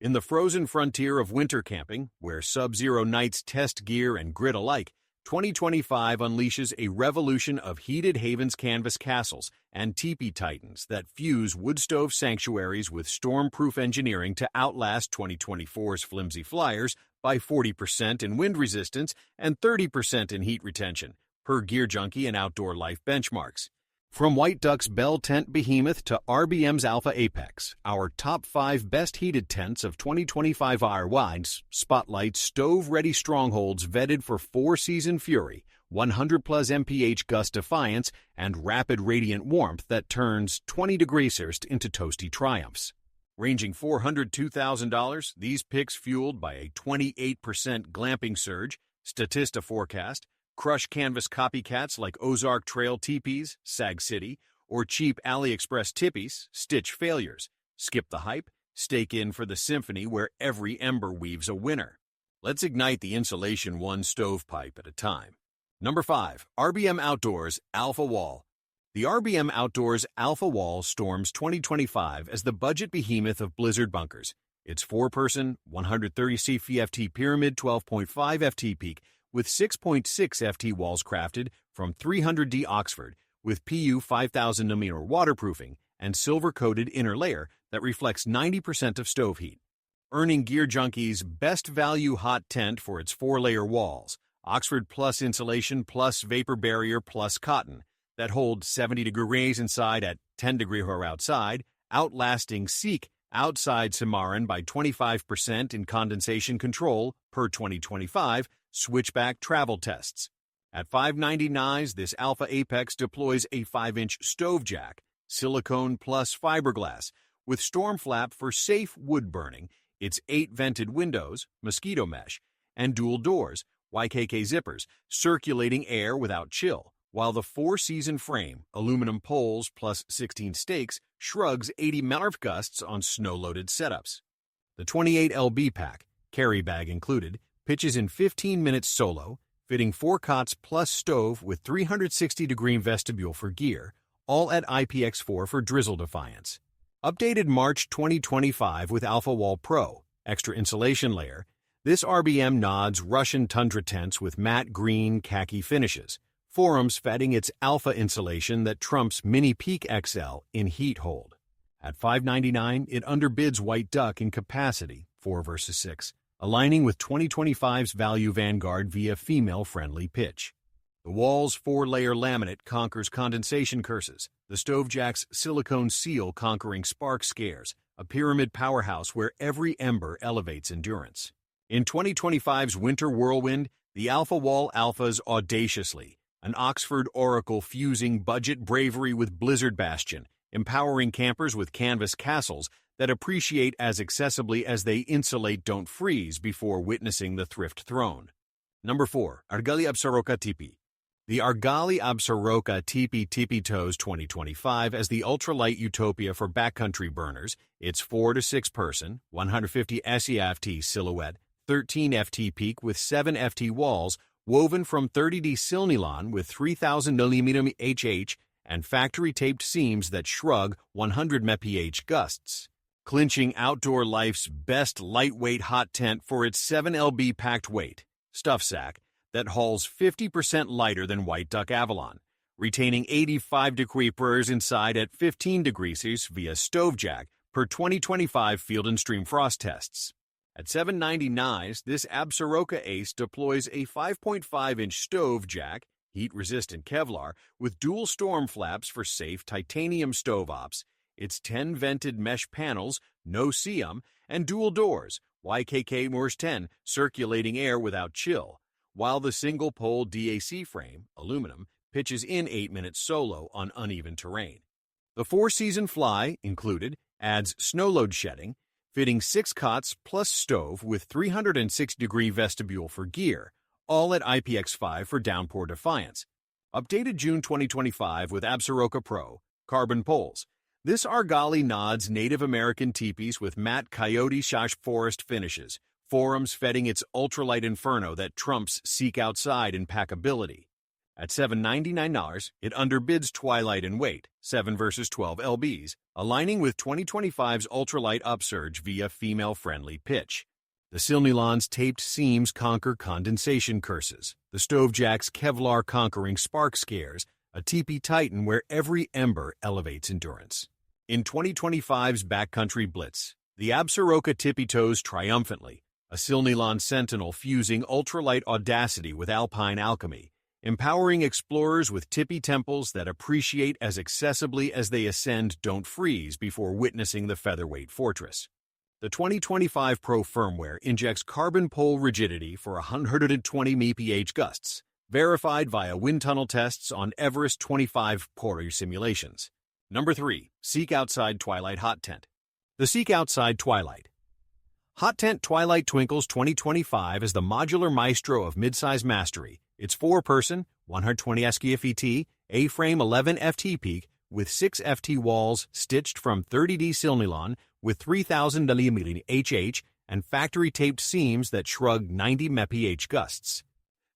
In the frozen frontier of winter camping, where sub-zero nights test gear and grit alike, 2025 unleashes a revolution of heated havens canvas castles and teepee titans that fuse wood stove sanctuaries with storm-proof engineering to outlast 2024's flimsy flyers by 40% in wind resistance and 30% in heat retention, per Gear Junkie and Outdoor Life benchmarks. From White Duck's Bell Tent Behemoth to RBM's Alpha Apex, our top 5 best heated tents of 2025 wide spotlight stove-ready strongholds vetted for 4-season fury, 100-plus mph gust defiance, and rapid radiant warmth that turns 20 degrees Celsius into toasty triumphs. Ranging $400 to $2,000, these picks fueled by a 28% glamping surge, Statista forecast, crush canvas copycats like Ozark Trail teepees, Sag City, or cheap AliExpress tippies, stitch failures. Skip the hype, stake in for the symphony where every ember weaves a winner. Let's ignite the insulation one stovepipe at a time. Number 5. RBM Outdoors Alpha Wall. The RBM Outdoors Alpha Wall storms 2025 as the budget behemoth of blizzard bunkers. Its 4-person, 130 CFT pyramid 12.5 FT peak with 6.6 FT walls crafted from 300D Oxford with PU 5000mm waterproofing and silver-coated inner layer that reflects 90% of stove heat. Earning Gear Junkie's Best Value Hot Tent for its 4-layer walls, Oxford Plus insulation plus vapor barrier plus cotton, that hold 70 degrees inside at 10 degrees outside, outlasting Seek outside Cimarron by 25% in condensation control per 2025 switchback travel tests. At $599, this Alpha Apex deploys a 5-inch stove jack, silicone plus fiberglass, with storm flap for safe wood burning, its 8 vented windows, mosquito mesh, and dual doors, YKK zippers, circulating air without chill, while the 4-season frame, aluminum poles plus 16 stakes, shrugs 80 MRF gusts on snow-loaded setups. The 28 LB pack, carry bag included, pitches in 15 minutes solo, fitting 4 cots plus stove with 360-degree vestibule for gear, all at IPX4 for drizzle defiance. Updated March 2025 with Alpha Wall Pro, extra insulation layer, this RBM nods Russian tundra tents with matte green khaki finishes, forums fetting its alpha insulation that trumps Mini Peak XL in heat hold. At $599, it underbids White Duck in capacity, 4 versus 6, aligning with 2025's Value Vanguard via female-friendly pitch. The wall's 4-layer laminate conquers condensation curses, the Stovejack's silicone seal conquering spark scares, a pyramid powerhouse where every ember elevates endurance. In 2025's Winter Whirlwind, the Alpha Wall alphas audaciously, an Oxford Oracle fusing budget bravery with Blizzard Bastion, empowering campers with canvas castles that appreciate as accessibly as they insulate don't freeze before witnessing the thrift throne. Number 4. Argali Absaroka Tipi. The Argali Absaroka Tipi Toes 2025 as the ultralight utopia for backcountry burners, its 4 to 6 person, 150 SEFT silhouette, 13 FT peak with 7 FT walls, woven from 30D Silnylon with 3000mm HH and factory-taped seams that shrug 100 mph gusts, clinching Outdoor Life's best lightweight hot tent for its 7 lb packed weight, stuff sack, that hauls 50% lighter than White Duck Avalon, retaining 85 degrees inside at 15 degrees via Stovejack per 2025 Field and Stream Frost tests. At $799, this Absaroka Ace deploys a 5.5-inch stove jack, heat-resistant Kevlar, with dual storm flaps for safe titanium stove ops, its 10 vented mesh panels, no seam, and dual doors, YKK Moors 10, circulating air without chill, while the single-pole DAC frame, aluminum, pitches in 8 minutes solo on uneven terrain. The 4-season fly, included, adds snow load shedding, fitting 6 cots plus stove with 306-degree vestibule for gear, all at IPX5 for downpour defiance. Updated June 2025 with Absaroka Pro, carbon poles. This Argali nods Native American teepees with matte coyote shash forest finishes, forums fetting its ultralight inferno that trumps Seek Outside in packability. At $799, it underbids Twilight in weight, 7 versus 12 lbs, aligning with 2025's ultralight upsurge via female-friendly pitch. The Silnylon's taped seams conquer condensation curses, the Stovejack's Kevlar conquering spark scares, a teepee titan where every ember elevates endurance. In 2025's Backcountry Blitz, the Absaroka tippy-toes triumphantly, a Silnylon Sentinel fusing ultralight audacity with alpine alchemy, empowering explorers with tippy temples that appreciate as accessibly as they ascend don't freeze before witnessing the featherweight fortress. The 2025 Pro firmware injects carbon pole rigidity for 120 mph gusts, verified via wind tunnel tests on Everest 25 Pori simulations. Number 3. Seek Outside Twilight Hot Tent. The Seek Outside Twilight Hot Tent Twilight Twinkles 2025 is the modular maestro of midsize mastery. It's 4-person, 120 SKFET, A-frame 11 FT peak with 6 FT walls stitched from 30D Silnylon with 3000 mm HH and factory-taped seams that shrug 90 mph gusts.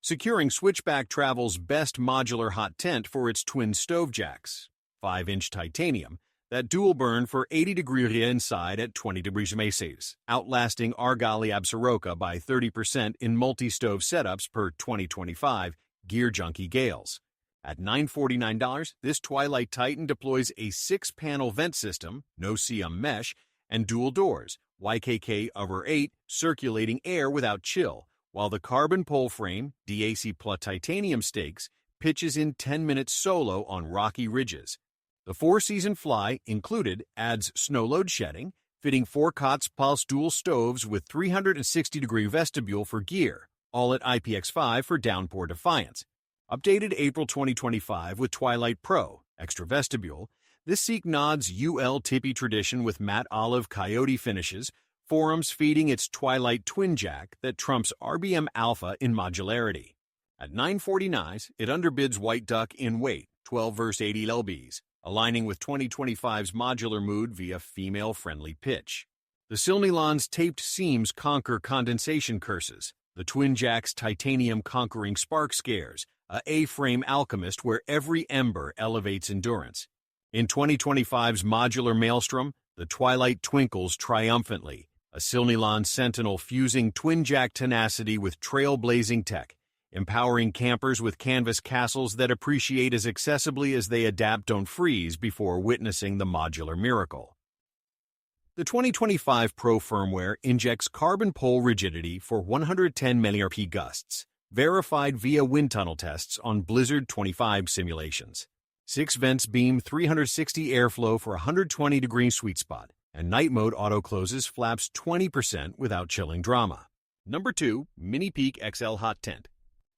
Securing Switchback Travel's best modular hot tent for its twin stovejacks, 5-inch titanium, that dual burn for 80 degrees inside at 20 degrees Celsius, outlasting Argali Absaroka by 30% in multi-stove setups per 2025 Gear Junkie Gales. At $949, this Twilight Titan deploys a 6-panel vent system, no-CM mesh, and dual doors, YKK over 8, circulating air without chill, while the carbon pole frame, DAC plus titanium stakes, pitches in 10 minutes solo on rocky ridges. The 4-season fly, included, adds snow load shedding, fitting 4 cots pulse dual stoves with 360-degree vestibule for gear, all at IPX5 for downpour defiance. Updated April 2025 with Twilight Pro, extra vestibule, this Seek nods UL tippy tradition with matte olive coyote finishes, forums feeding its Twilight twin jack that trumps RBM Alpha in modularity. At $949, it underbids White Duck in weight, 12 versus 80 lbs, aligning with 2025's modular mood via female-friendly pitch. The Silnylon's taped seams conquer condensation curses, the Twin Jack's titanium conquering spark scares, a A-frame alchemist where every ember elevates endurance. In 2025's modular maelstrom, the Twilight twinkles triumphantly, a Silnylon Sentinel fusing Twin Jack tenacity with trailblazing tech, empowering campers with canvas castles that appreciate as accessibly as they adapt don't freeze before witnessing the modular miracle. The 2025 Pro firmware injects carbon pole rigidity for 110 mPa gusts, verified via wind tunnel tests on Blizzard 25 simulations. 6 vents beam 360 airflow for 120-degree sweet spot, and night mode auto-closes flaps 20% without chilling drama. Number 2. Mini Peak XL Hot Tent.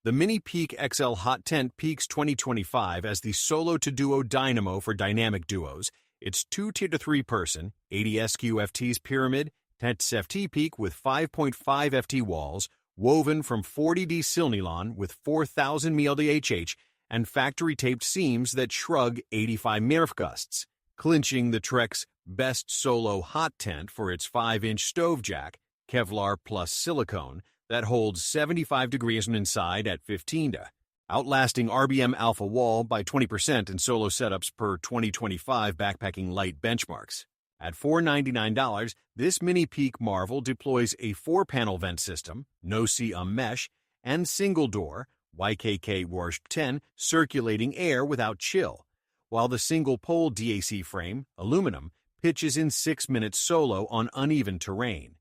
The Mini Peak XL Hot Tent peaks 2025 as the solo-to-duo dynamo for dynamic duos. It's 2 to 3-person, 80 SQFT's pyramid, tent's FT peak with 5.5 FT walls, woven from 40D Silnylon with 4000 mLDHH and factory-taped seams that shrug 85 MIRF gusts, clinching the Trek's best solo hot tent for its 5-inch stovejack, Kevlar plus silicone, that holds 75 degrees inside at 15 to, outlasting RBM Alpha Wall by 20% in solo setups per 2025 backpacking light benchmarks. At $499, this Mini Peak Marvel deploys a 4-panel vent system, no-CM mesh, and single-door, YKK Warsh 10, circulating air without chill, while the single-pole DAC frame, aluminum, pitches in 6 minutes solo on uneven terrain.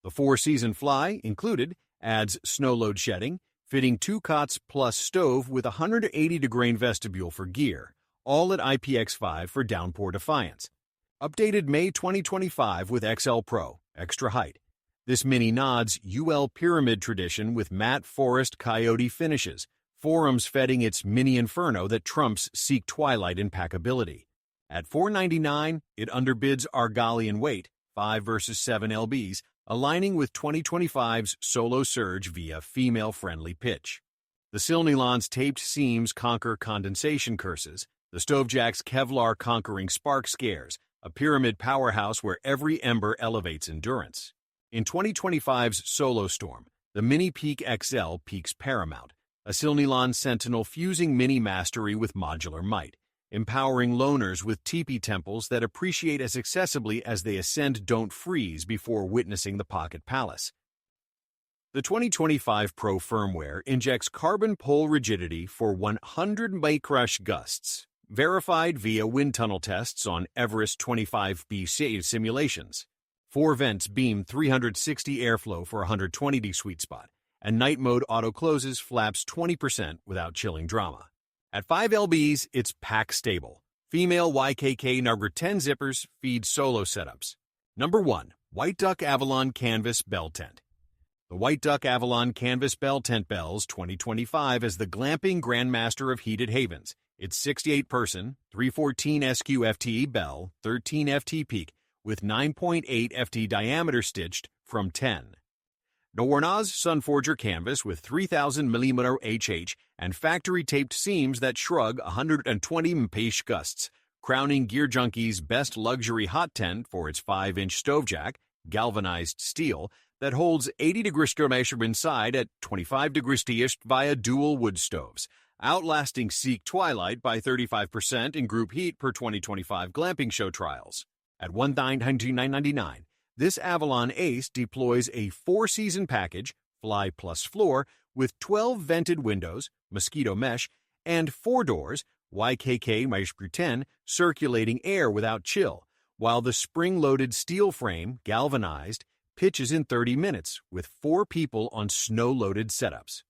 The 4-season fly, included, adds snow load shedding, fitting 2 cots plus stove with 180-degree vestibule for gear, all at IPX5 for downpour defiance. Updated May 2025 with XL Pro, extra height. This mini nods UL pyramid tradition with matte forest coyote finishes, forums feeding its mini inferno that trumps Seek Twilight in packability. At $499, it underbids Argali in weight, 5 versus 7 lbs, aligning with 2025's Solo Surge via female-friendly pitch. The Silnylon's taped seams conquer condensation curses, the Stovejack's Kevlar conquering spark scares, a pyramid powerhouse where every ember elevates endurance. In 2025's Solo Storm, the Mini Peak XL peaks paramount, a Silnilon Sentinel fusing mini mastery with modular might, empowering loners with teepee temples that appreciate as accessibly as they ascend don't freeze before witnessing the Pocket Palace. The 2025 Pro firmware injects carbon pole rigidity for 100 micrush gusts, verified via wind tunnel tests on Everest 25B simulations. 4 vents beam 360 airflow for 120° sweet spot, and night mode auto-closes flaps 20% without chilling drama. At 5 lbs, it's pack stable. Female YKK number 10 zippers feed solo setups. Number 1. White Duck Avalon Canvas Bell Tent. The White Duck Avalon Canvas Bell Tent bells 2025 as the glamping grandmaster of heated havens. It's 68-person, 314 SQFT bell, 13 FT peak, with 9.8 FT diameter stitched from 10. Nowarnaz Sunforger canvas with 3000 mm HH and factory-taped seams that shrug 120 mph gusts, crowning Gear Junkie's best luxury hot tent for its 5-inch stovejack, galvanized steel, that holds 80° measure inside at 25° via dual wood stoves, outlasting Seek Twilight by 35% in group heat per 2025 glamping show trials. At $1,999, this Avalon Ace deploys a 4-season package, fly plus floor, with 12 vented windows, mosquito mesh, and 4 doors, YKK -10, circulating air without chill, while the spring-loaded steel frame, galvanized, pitches in 30 minutes with 4 people on snow-loaded setups.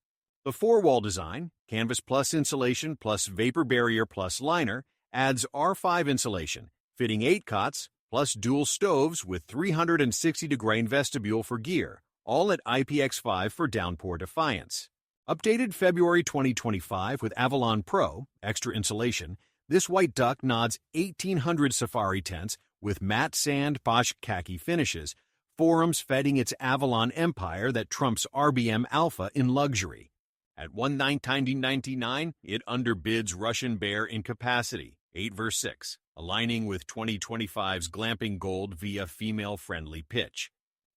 The 4-wall design, canvas plus insulation plus vapor barrier plus liner, adds R5 insulation, fitting 8 cots, plus dual stoves with 360-degree vestibule for gear, all at IPX5 for downpour defiance. Updated February 2025 with Avalon Pro, extra insulation, this White Duck nods 1,800 safari tents with matte sand posh khaki finishes, forums feting its Avalon empire that trumps RBM Alpha in luxury. At $1,999, it underbids Russian Bear in capacity, 8/6, aligning with 2025's glamping gold via female-friendly pitch.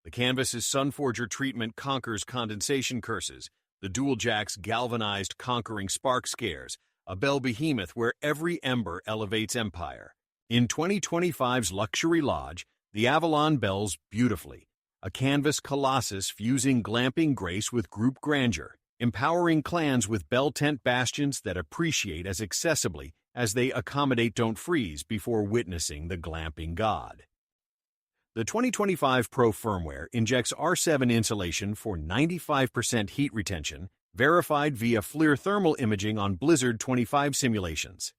The canvas's Sunforger treatment conquers condensation curses, the dual jack's galvanized conquering spark scares, a bell behemoth where every ember elevates empire. In 2025's Luxury Lodge, the Avalon bells beautifully, a canvas colossus fusing glamping grace with group grandeur, empowering clans with bell tent bastions that appreciate as accessibly as they accommodate don't freeze before witnessing the glamping god. The 2025 Pro firmware injects R7 insulation for 95% heat retention, verified via FLIR thermal imaging on Blizzard 25 simulations.